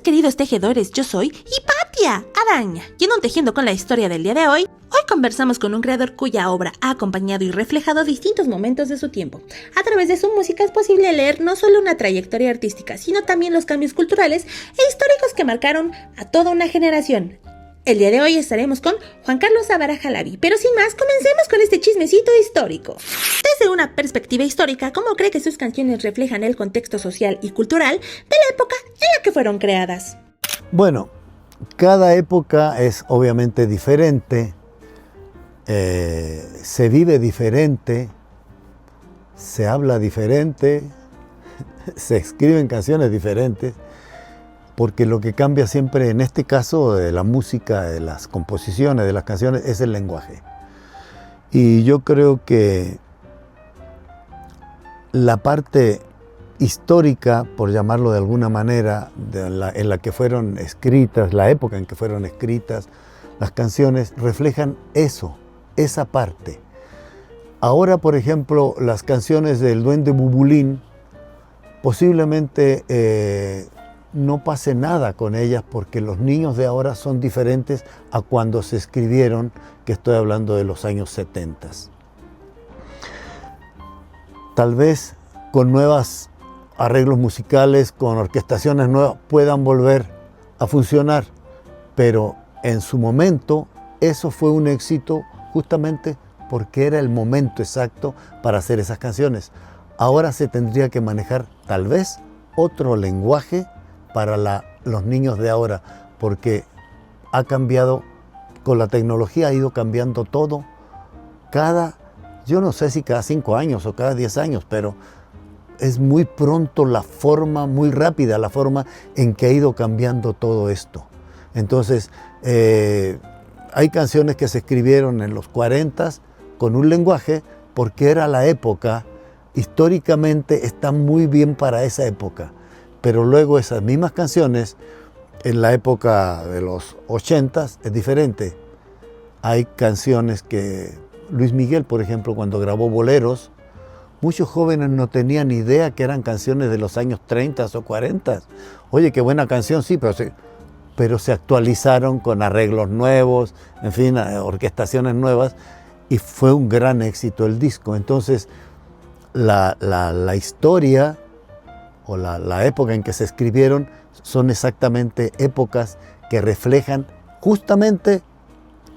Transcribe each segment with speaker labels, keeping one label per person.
Speaker 1: queridos tejedores, yo soy Hipatia Araña, y en un Tejiendo con la Historia del día de hoy conversamos con un creador cuya obra ha acompañado y reflejado distintos momentos de su tiempo. A través de su música es posible leer no solo una trayectoria artística, sino también los cambios culturales e históricos que marcaron a toda una generación. El día de hoy estaremos con Juan Carlos Zavara Jalabi, pero sin más, comencemos con este chismecito histórico. Desde una perspectiva histórica, ¿cómo cree que sus canciones reflejan el contexto social y cultural de la época en la que fueron creadas?
Speaker 2: Bueno, cada época es obviamente diferente, se vive diferente, se habla diferente, se escriben canciones diferentes, porque lo que cambia siempre, en este caso, de la música, de las composiciones, de las canciones, es el lenguaje. Y yo creo que la parte histórica, por llamarlo de alguna manera, en la que fueron escritas, la época en que fueron escritas las canciones, reflejan eso, esa parte. Ahora, por ejemplo, las canciones del Duende Bubulín, posiblemente no pase nada con ellas, porque los niños de ahora son diferentes a cuando se escribieron, que estoy hablando de los años 70. Tal vez con nuevos arreglos musicales, con orquestaciones nuevas, puedan volver a funcionar, pero en su momento eso fue un éxito justamente porque era el momento exacto para hacer esas canciones. Ahora se tendría que manejar tal vez otro lenguaje para los niños de ahora, porque ha cambiado, con la tecnología ha ido cambiando todo, yo no sé si cada 5 años o cada 10 años, pero es muy pronto la forma, muy rápida la forma en que ha ido cambiando todo esto. Entonces, hay canciones que se escribieron en los 40 con un lenguaje, porque era la época, históricamente están muy bien para esa época. Pero luego esas mismas canciones, en la época de los 80 es diferente. Hay canciones que Luis Miguel, por ejemplo, cuando grabó boleros, muchos jóvenes no tenían ni idea que eran canciones de los años 30 o 40. Oye, qué buena canción, sí, pero se actualizaron con arreglos nuevos, en fin, orquestaciones nuevas, y fue un gran éxito el disco. Entonces, la historia o la época en que se escribieron son exactamente épocas que reflejan justamente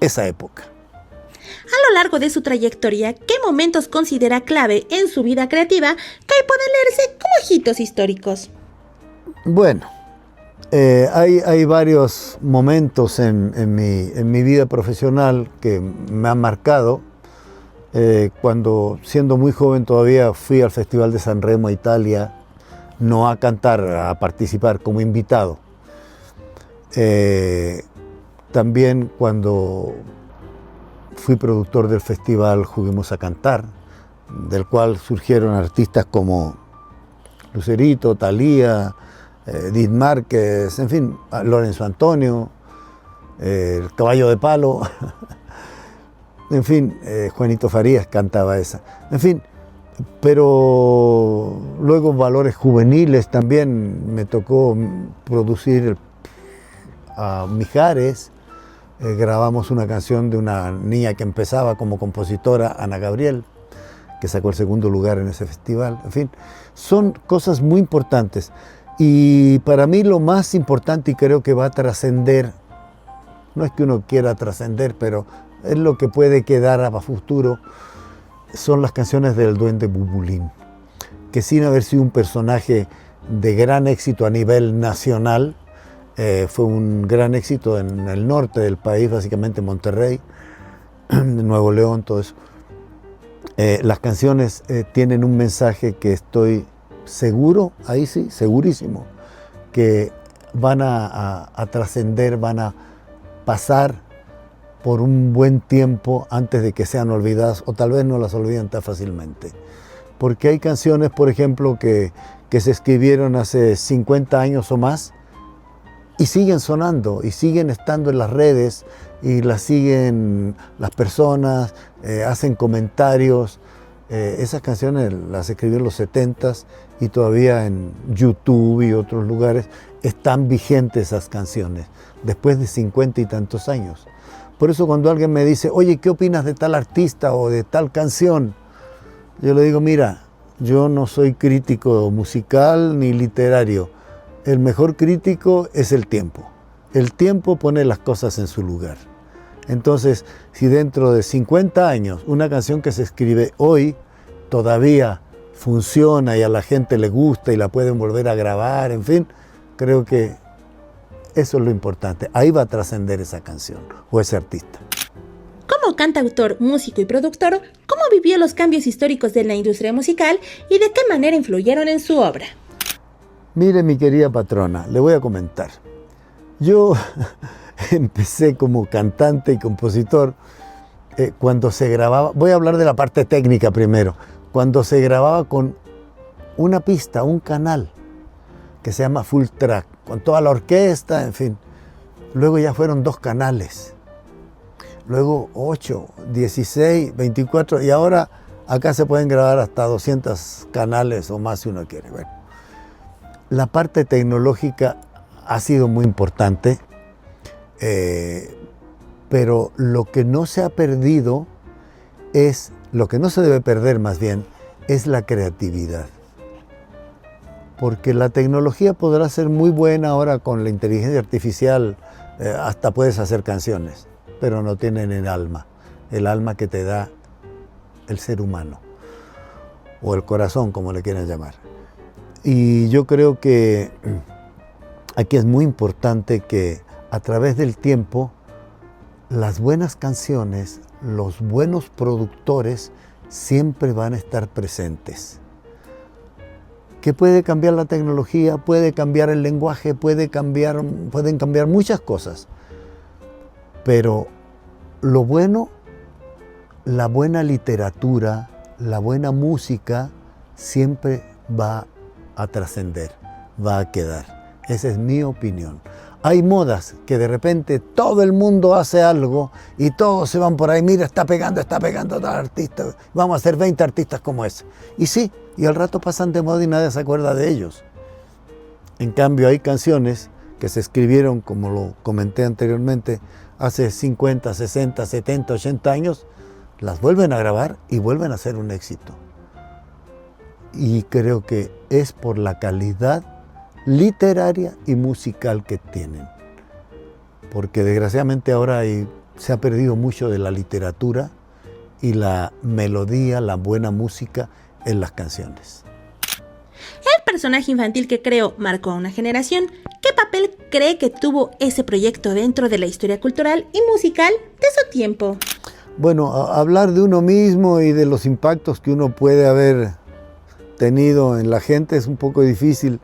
Speaker 2: esa época.
Speaker 1: A lo largo de su trayectoria, ¿qué momentos considera clave en su vida creativa que hoy pueden leerse como hitos históricos?
Speaker 2: Bueno, hay varios momentos en mi vida profesional que me han marcado. Cuando, siendo muy joven, todavía fui al Festival de San Remo, Italia, no a cantar, a participar como invitado. También cuando fui productor del festival Juguemos a Cantar, del cual surgieron artistas como Lucerito, Thalía, Edith Márquez, en fin, Lorenzo Antonio, el Caballo de Palo, en fin, Juanito Farías cantaba esa, en fin. Pero luego Valores Juveniles también me tocó producir a Mijares. Grabamos una canción de una niña que empezaba como compositora, Ana Gabriel, que sacó el 2º lugar en ese festival. En fin, son cosas muy importantes. Y para mí lo más importante, y creo que va a trascender, no es que uno quiera trascender, pero es lo que puede quedar a futuro, son las canciones del Duende Bubulín, que sin haber sido un personaje de gran éxito a nivel nacional, fue un gran éxito en el norte del país, básicamente Monterrey, Nuevo León, todo eso. Las canciones tienen un mensaje que estoy seguro, ahí sí, segurísimo, que van a trascender, van a pasar por un buen tiempo antes de que sean olvidadas, o tal vez no las olviden tan fácilmente. Porque hay canciones, por ejemplo, que se escribieron hace 50 años o más y siguen sonando y siguen estando en las redes y las siguen las personas, hacen comentarios. Esas canciones las escribió en los 70s y todavía en YouTube y otros lugares están vigentes esas canciones, después de 50 y tantos años. Por eso cuando alguien me dice, oye, ¿qué opinas de tal artista o de tal canción? Yo le digo, mira, yo no soy crítico musical ni literario. El mejor crítico es el tiempo. El tiempo pone las cosas en su lugar. Entonces, si dentro de 50 años una canción que se escribe hoy todavía funciona y a la gente le gusta y la pueden volver a grabar, en fin, creo que eso es lo importante. Ahí va a trascender esa canción o ese artista.
Speaker 1: Como cantautor, músico y productor, ¿cómo vivió los cambios históricos de la industria musical y de qué manera influyeron en su obra?
Speaker 2: Mire, mi querida patrona, le voy a comentar. Yo empecé como cantante y compositor cuando se grababa, voy a hablar de la parte técnica primero, cuando se grababa con una pista, un canal, que se llama full track, con toda la orquesta, en fin. Luego ya fueron 2 canales, luego 8, 16, 24, y ahora acá se pueden grabar hasta 200 canales o más si uno quiere. Bueno, la parte tecnológica ha sido muy importante, pero lo que no se ha perdido es, lo que no se debe perder más bien, es la creatividad. Porque la tecnología podrá ser muy buena ahora con la inteligencia artificial, hasta puedes hacer canciones, pero no tienen el alma que te da el ser humano, o el corazón, como le quieran llamar. Y yo creo que aquí es muy importante que a través del tiempo las buenas canciones, los buenos productores siempre van a estar presentes. Que puede cambiar la tecnología, puede cambiar el lenguaje, pueden cambiar muchas cosas. Pero lo bueno, la buena literatura, la buena música siempre va a trascender, va a quedar. Esa es mi opinión. Hay modas que de repente todo el mundo hace algo y todos se van por ahí, mira, está pegando tal artista, vamos a hacer 20 artistas como ese. Y sí, y al rato pasan de moda y nadie se acuerda de ellos. En cambio, hay canciones que se escribieron, como lo comenté anteriormente, hace 50, 60, 70, 80 años, las vuelven a grabar y vuelven a ser un éxito. Y creo que es por la calidad literaria y musical que tienen. Porque desgraciadamente ahora se ha perdido mucho de la literatura y la melodía, la buena música en las canciones.
Speaker 1: El personaje infantil que creó marcó a una generación. ¿Qué papel cree que tuvo ese proyecto dentro de la historia cultural y musical de su tiempo?
Speaker 2: Bueno, hablar de uno mismo y de los impactos que uno puede haber tenido en la gente es un poco difícil,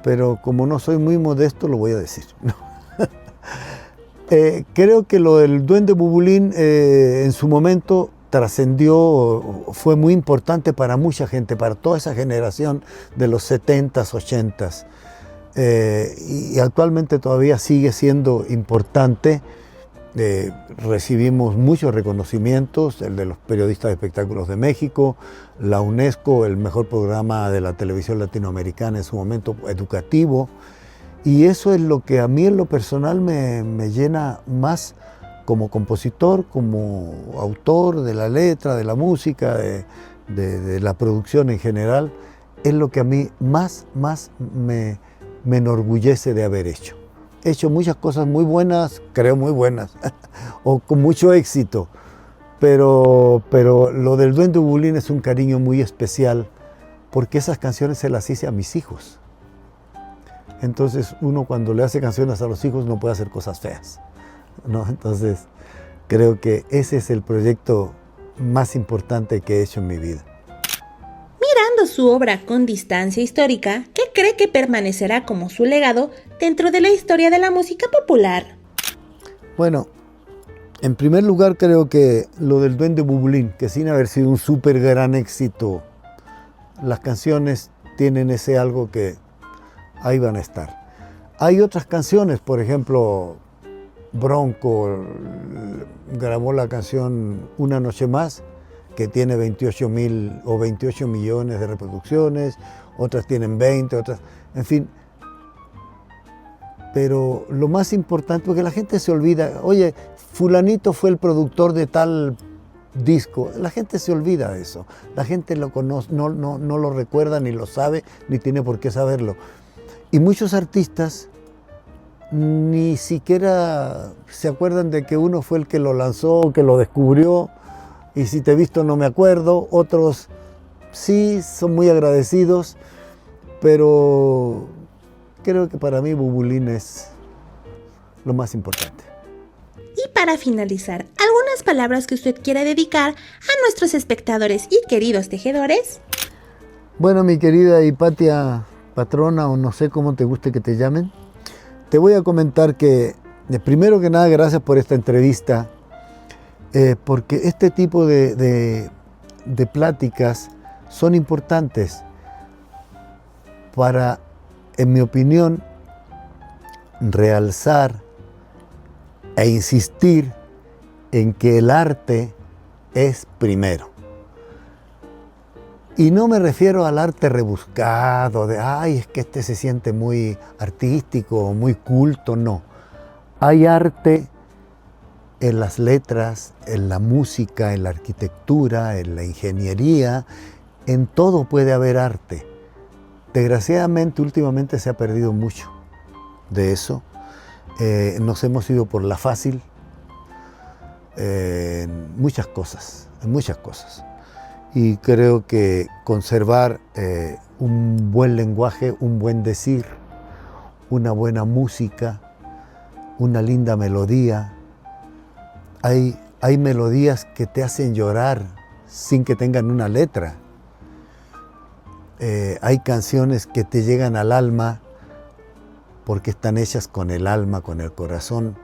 Speaker 2: pero como no soy muy modesto, lo voy a decir. Creo que lo del Duende Bubulín en su momento trascendió, fue muy importante para mucha gente, para toda esa generación de los 70s, 80s. Y actualmente todavía sigue siendo importante. Recibimos muchos reconocimientos, el de los periodistas de espectáculos de México, la UNESCO, el mejor programa de la televisión latinoamericana en su momento educativo, y eso es lo que a mí en lo personal me llena más como compositor, como autor de la letra, de la música, de la producción en general, es lo que a mí más me enorgullece de haber hecho. He hecho muchas cosas muy buenas, creo muy buenas, o con mucho éxito, pero lo del Duende Bubulín es un cariño muy especial, porque esas canciones se las hice a mis hijos. Entonces uno cuando le hace canciones a los hijos no puede hacer cosas feas, ¿no? Entonces creo que ese es el proyecto más importante que he hecho en mi vida.
Speaker 1: Mirando su obra con distancia histórica, ¿qué cree que permanecerá como su legado dentro de la historia de la música popular?
Speaker 2: Bueno, en primer lugar creo que lo del Duende Bubulín, que sin haber sido un súper gran éxito, las canciones tienen ese algo que ahí van a estar. Hay otras canciones, por ejemplo, Bronco grabó la canción Una Noche Más, que tiene 28 millones de reproducciones, otras tienen 20, otras, en fin. pero lo más importante, porque la gente se olvida, oye, fulanito fue el productor de tal disco, la gente se olvida de eso, la gente lo conoce, no lo recuerda, ni lo sabe, ni tiene por qué saberlo. Y muchos artistas ni siquiera se acuerdan de que uno fue el que lo lanzó, que lo descubrió, y si te he visto no me acuerdo. Otros sí son muy agradecidos, pero creo que para mí Bubulín es lo más importante.
Speaker 1: Y para finalizar, ¿algunas palabras que usted quiera dedicar a nuestros espectadores y queridos tejedores?
Speaker 2: Bueno, mi querida Hipatia, patrona, o no sé cómo te guste que te llamen, te voy a comentar que, primero que nada, gracias por esta entrevista, porque este tipo de pláticas son importantes para, en mi opinión, realzar e insistir en que el arte es primero. Y no me refiero al arte rebuscado, de, ay, es que este se siente muy artístico, muy culto, no. Hay arte en las letras, en la música, en la arquitectura, en la ingeniería, en todo puede haber arte. Desgraciadamente, últimamente se ha perdido mucho de eso. Nos hemos ido por la fácil en muchas cosas. Y creo que conservar un buen lenguaje, un buen decir, una buena música, una linda melodía. Hay melodías que te hacen llorar sin que tengan una letra. Hay canciones que te llegan al alma porque están hechas con el alma, con el corazón.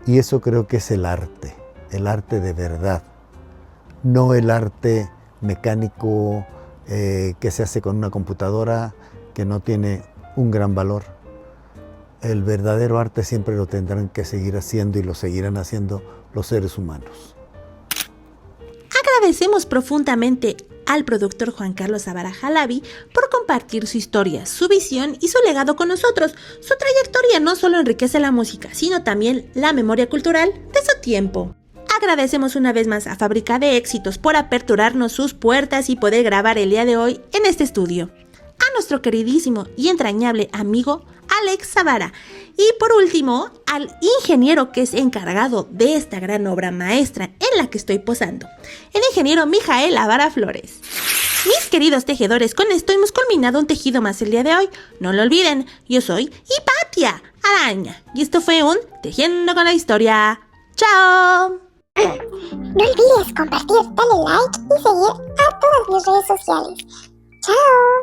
Speaker 2: Y eso creo que es el arte de verdad. No el arte mecánico que se hace con una computadora que no tiene un gran valor. El verdadero arte siempre lo tendrán que seguir haciendo y lo seguirán haciendo los seres humanos.
Speaker 1: Agradecemos profundamente al productor Juan Carlos Zavara Jalavi por compartir su historia, su visión y su legado con nosotros. Su trayectoria no solo enriquece la música, sino también la memoria cultural de su tiempo. Agradecemos una vez más a Fábrica de Éxitos por aperturarnos sus puertas y poder grabar el día de hoy en este estudio. A nuestro queridísimo y entrañable amigo Alex Zavara. Y por último, al ingeniero que es encargado de esta gran obra maestra en la que estoy posando, el ingeniero Mijael Avara Flores. Mis queridos tejedores, con esto hemos culminado un tejido más el día de hoy. No lo olviden, yo soy Hipatia Araña y esto fue un Tejiendo con la Historia. ¡Chao!
Speaker 3: No olvides compartir, darle like y seguir a todas mis redes sociales. ¡Chao!